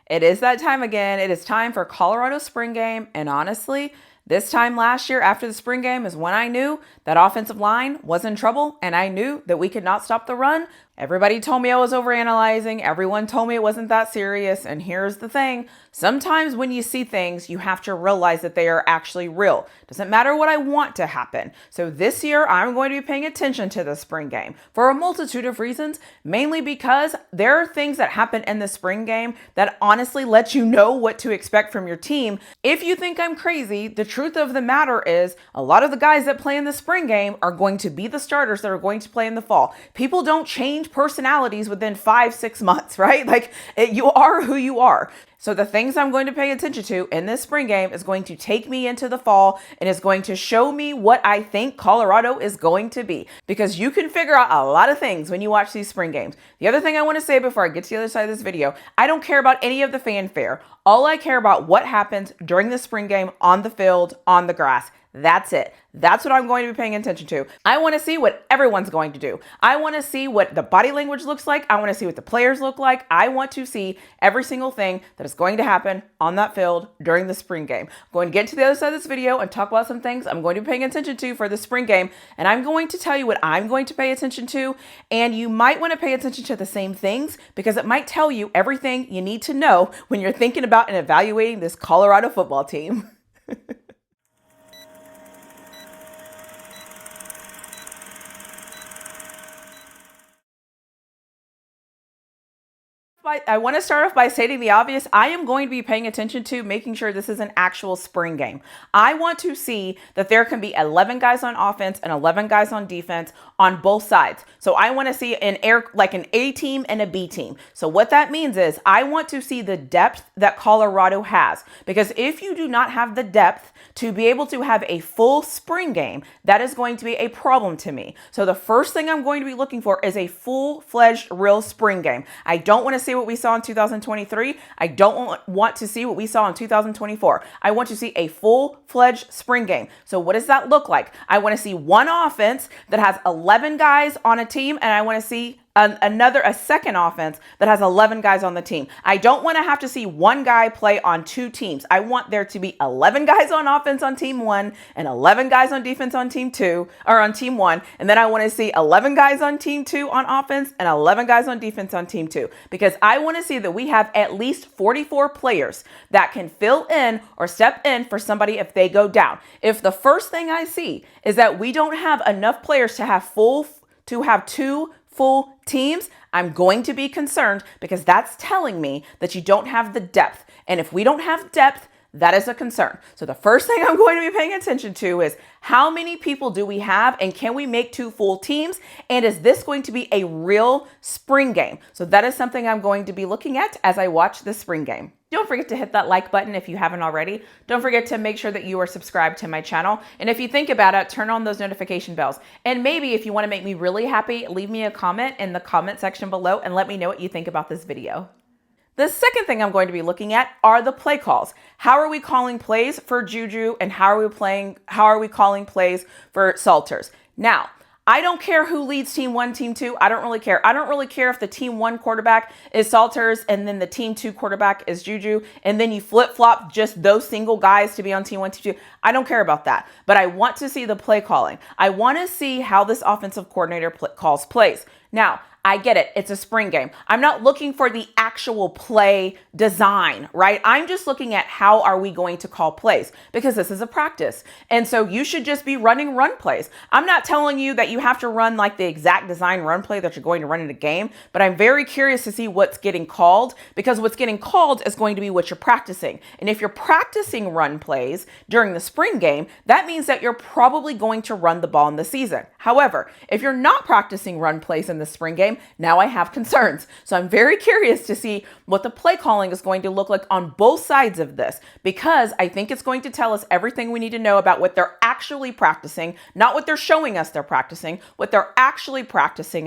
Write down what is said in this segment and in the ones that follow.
It is that time again. It is time for Colorado spring game. And honestly, this time last year after the spring game is when I knew that offensive line was in trouble and I knew that we could not stop the run. Everybody told me I was overanalyzing. Everyone told me it wasn't that serious. And here's the thing. Sometimes when you see things, you have to realize that they are actually real. Doesn't matter what I want to happen. So this year, I'm going to be paying attention to the spring game for a multitude of reasons, mainly because there are things that happen in the spring game that honestly let you know what to expect from your team. If you think I'm crazy, the truth of the matter is a lot of the guys that play in the spring game are going to be the starters that are going to play in the fall. People don't change personalities within 5-6 months, right? You are who you are. So the things I'm going to pay attention to in this spring game is going to take me into the fall and is going to show me what I think Colorado is going to be, because you can figure out a lot of things when you watch these spring games. The other thing I want to say before I get to the other side of this video, I don't care about any of the fanfare. All I care about what happens during the spring game on the field, on the grass. That's it. That's what I'm going to be paying attention to. I want to see what everyone's going to do. I want to see what the body language looks like. I want to see what the players look like. I want to see every single thing that is going to happen on that field during the spring game. I'm going to get to the other side of this video and talk about some things I'm going to be paying attention to for the spring game. And I'm going to tell you what I'm going to pay attention to. And you might want to pay attention to the same things because it might tell you everything you need to know when you're thinking about and evaluating this Colorado football team. I want to start off by stating the obvious. I am going to be paying attention to making sure this is an actual spring game. I want to see that there can be 11 guys on offense and 11 guys on defense on both sides. So I want to see an A team and a B team. So what that means is I want to see the depth that Colorado has, because if you do not have the depth to be able to have a full spring game, that is going to be a problem to me. So the first thing I'm going to be looking for is a full-fledged real spring game. I don't want to see what we saw in 2023. I don't want to see what we saw in 2024. I want to see a full-fledged spring game. So what does that look like? I want to see one offense that has 11 guys on a team, and I want to see a second offense that has 11 guys on the team. I don't want to have to see one guy play on two teams. I want there to be 11 guys on offense on team one and 11 guys on defense on team two, or on team one. And then I want to see 11 guys on team two on offense and 11 guys on defense on team two, because I want to see that we have at least 44 players that can fill in or step in for somebody if they go down. If the first thing I see is that we don't have enough players to have two full teams, I'm going to be concerned, because that's telling me that you don't have the depth. And if we don't have depth, that is a concern. So the first thing I'm going to be paying attention to is how many people do we have, and can we make two full teams? And is this going to be a real spring game? So that is something I'm going to be looking at as I watch the spring game. Don't forget to hit that like button if you haven't already. Don't forget to make sure that you are subscribed to my channel. And if you think about it, turn on those notification bells. And maybe if you want to make me really happy, leave me a comment in the comment section below and let me know what you think about this video. The second thing I'm going to be looking at are the play calls. How are we calling plays for Juju, and how are we calling plays for Salters? Now, I don't care who leads team one, team two. I don't really care. I don't really care if the team one quarterback is Salters and then the team two quarterback is Juju, and then you flip-flop just those single guys to be on team one, team two. I don't care about that, but I want to see the play calling. I want to see how this offensive coordinator calls plays. Now, I get it. It's a spring game. I'm not looking for the actual play design, right? I'm just looking at how are we going to call plays, because this is a practice. And so you should just be running run plays. I'm not telling you that you have to run like the exact design run play that you're going to run in a game, but I'm very curious to see what's getting called, because what's getting called is going to be what you're practicing. And if you're practicing run plays during the spring game, that means that you're probably going to run the ball in the season. However, if you're not practicing run plays in the spring game, now I have concerns. So I'm very curious to see what the play calling is going to look like on both sides of this, because I think it's going to tell us everything we need to know about what they're actually practicing, not what they're showing us they're practicing, what they're actually practicing,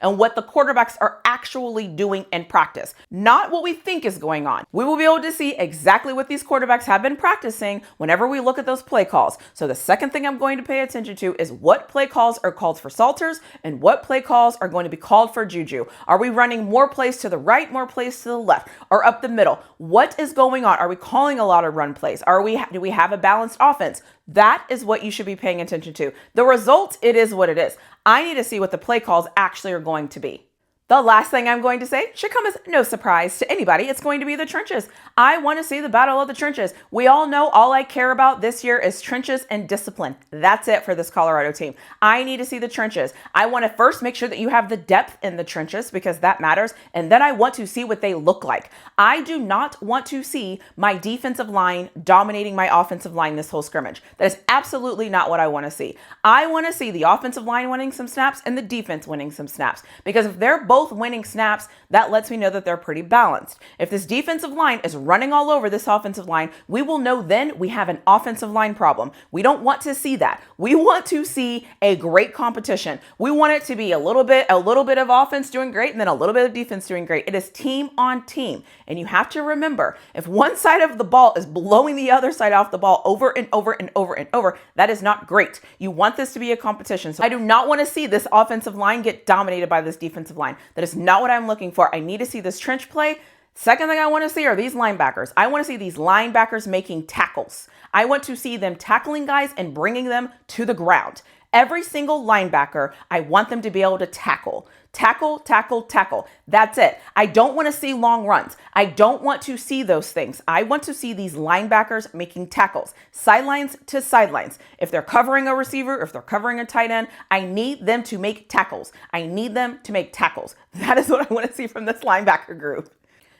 and what the quarterbacks are actually doing in practice, not what we think is going on. We will be able to see exactly what these quarterbacks have been practicing whenever we look at those play calls. So the second thing I'm going to pay attention to is what play calls are called for Salters and what what play calls are going to be called for Juju. Are we running more plays to the right, more plays to the left, or up the middle? What is going on? Are we calling a lot of run plays? Do we have a balanced offense? That is what you should be paying attention to. The result, it is what it is. I need to see what the play calls actually are going to be. The last thing I'm going to say should come as no surprise to anybody. It's going to be the trenches. I want to see the battle of the trenches. We all know all I care about this year is trenches and discipline. That's it for this Colorado team. I need to see the trenches. I want to first make sure that you have the depth in the trenches because that matters. And then I want to see what they look like. I do not want to see my defensive line dominating my offensive line this whole scrimmage. That is absolutely not what I want to see. I want to see the offensive line winning some snaps and the defense winning some snaps because if they're both winning snaps, that lets me know that they're pretty balanced. If this defensive line is running all over this offensive line, we will know then we have an offensive line problem. We don't want to see that. We want to see a great competition. We want it to be a little bit of offense doing great and then a little bit of defense doing great. It is team on team. And you have to remember, if one side of the ball is blowing the other side off the ball over and over and over and over, that is not great. You want this to be a competition. So I do not want to see this offensive line get dominated by this defensive line. That is not what I'm looking for. I need to see this trench play. Second thing I want to see are these linebackers. I want to see these linebackers making tackles. I want to see them tackling guys and bringing them to the ground. Every single linebacker, I want them to be able to tackle. Tackle, tackle, tackle. That's it. I don't want to see long runs. I don't want to see those things. I want to see these linebackers making tackles, sidelines to sidelines. If they're covering a receiver, if they're covering a tight end, I need them to make tackles. I need them to make tackles. That is what I want to see from this linebacker group.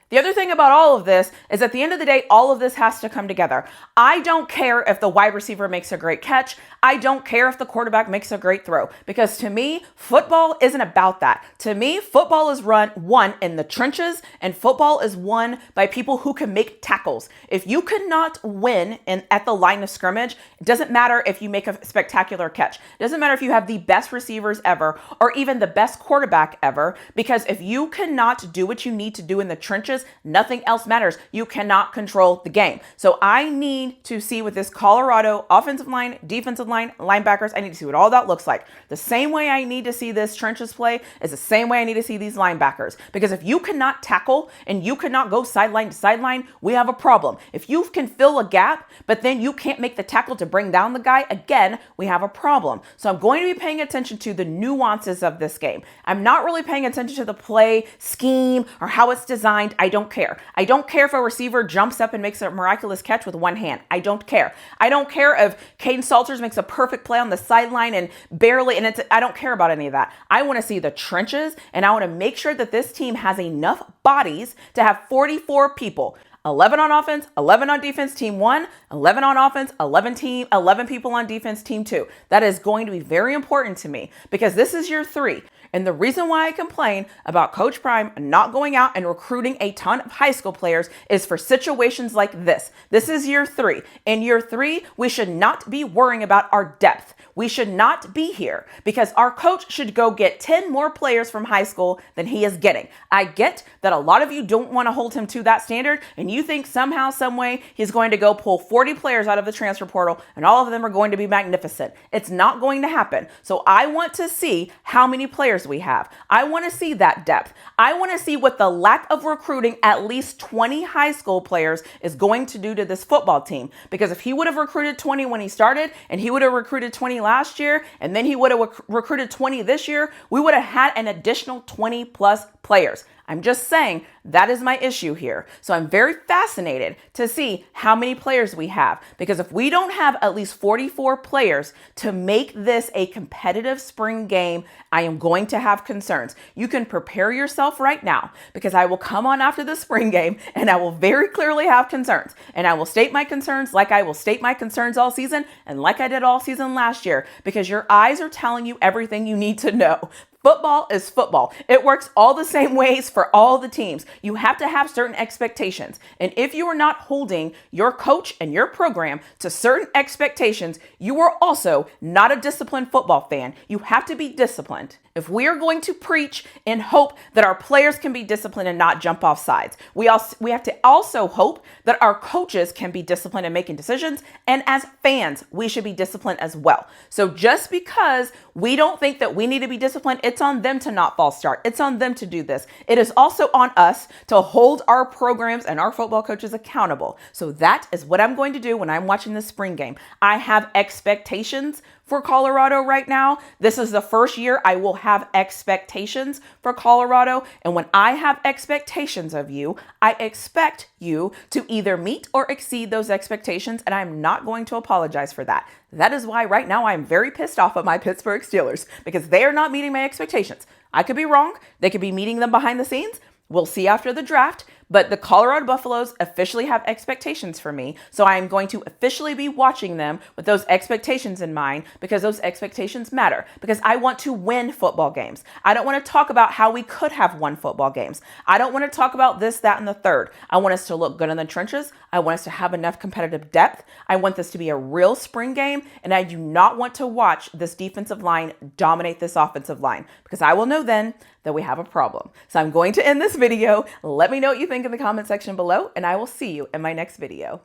The other thing about all of this is at the end of the day, all of this has to come together. I don't care if the wide receiver makes a great catch. I don't care if the quarterback makes a great throw because to me, football isn't about that. To me, football is won in the trenches and football is won by people who can make tackles. If you cannot win at the line of scrimmage, it doesn't matter if you make a spectacular catch. It doesn't matter if you have the best receivers ever or even the best quarterback ever because if you cannot do what you need to do in the trenches, nothing else matters. You cannot control the game. So I need to see what this Colorado offensive line, defensive line, linebackers, I need to see what all that looks like. The same way I need to see this trenches play is the same way I need to see these linebackers. Because if you cannot tackle and you cannot go sideline to sideline, we have a problem. If you can fill a gap, but then you can't make the tackle to bring down the guy, again, we have a problem. So I'm going to be paying attention to the nuances of this game. I'm not really paying attention to the play scheme or how it's designed. I don't care. I don't care if a receiver jumps up and makes a miraculous catch with one hand. I don't care. I don't care if Caden Salters makes a perfect play on the sideline and barely, I don't care about any of that. I want to see the trenches and I want to make sure that this team has enough bodies to have 44 people. 11 on offense, 11 on defense, team 1, 11 on offense, 11 people on defense, team 2. That is going to be very important to me because this is year 3. And the reason why I complain about Coach Prime not going out and recruiting a ton of high school players is for situations like this. This is year 3. In year 3, we should not be worrying about our depth. We should not be here because our coach should go get 10 more players from high school than he is getting. I get that a lot of you don't want to hold him to that standard and you think somehow, some way he's going to go pull 40 players out of the transfer portal and all of them are going to be magnificent. It's not going to happen. So I want to see how many players we have. I want to see that depth. I want to see what the lack of recruiting at least 20 high school players is going to do to this football team. Because if he would have recruited 20 when he started and he would have recruited 20 last year and then he would have recruited 20 this year, we would have had an additional 20 plus players. I'm just saying that is my issue here. So I'm very fascinated to see how many players we have, because if we don't have at least 44 players to make this a competitive spring game, I am going to have concerns. You can prepare yourself right now because I will come on after the spring game and I will very clearly have concerns, and I will state my concerns like I will state my concerns all season and like I did all season last year, because your eyes are telling you everything you need to know. Football is football. It works all the same ways for all the teams. You have to have certain expectations. And if you are not holding your coach and your program to certain expectations, you are also not a disciplined football fan. You have to be disciplined. If we are going to preach and hope that our players can be disciplined and not jump off sides, we have to also hope that our coaches can be disciplined in making decisions. And as fans, we should be disciplined as well. So just because we don't think that we need to be disciplined, It's on them to not false start. It's on them to do this. It is also on us to hold our programs and our football coaches accountable. So that is what I'm going to do when I'm watching this spring game. I have expectations for Colorado right now. This is the first year I will have expectations for Colorado. And when I have expectations of you, I expect you to either meet or exceed those expectations. And I'm not going to apologize for that. That is why right now I'm very pissed off at my Pittsburgh Steelers because they are not meeting my expectations. I could be wrong. They could be meeting them behind the scenes. We'll see after the draft, but the Colorado Buffaloes officially have expectations for me. So I am going to officially be watching them with those expectations in mind because those expectations matter because I want to win football games. I don't want to talk about how we could have won football games. I don't want to talk about this, that, and the third. I want us to look good in the trenches. I want us to have enough competitive depth. I want this to be a real spring game, and I do not want to watch this defensive line dominate this offensive line because I will know then that we have a problem. So I'm going to end this video. Let me know what you think in the comment section below, and I will see you in my next video.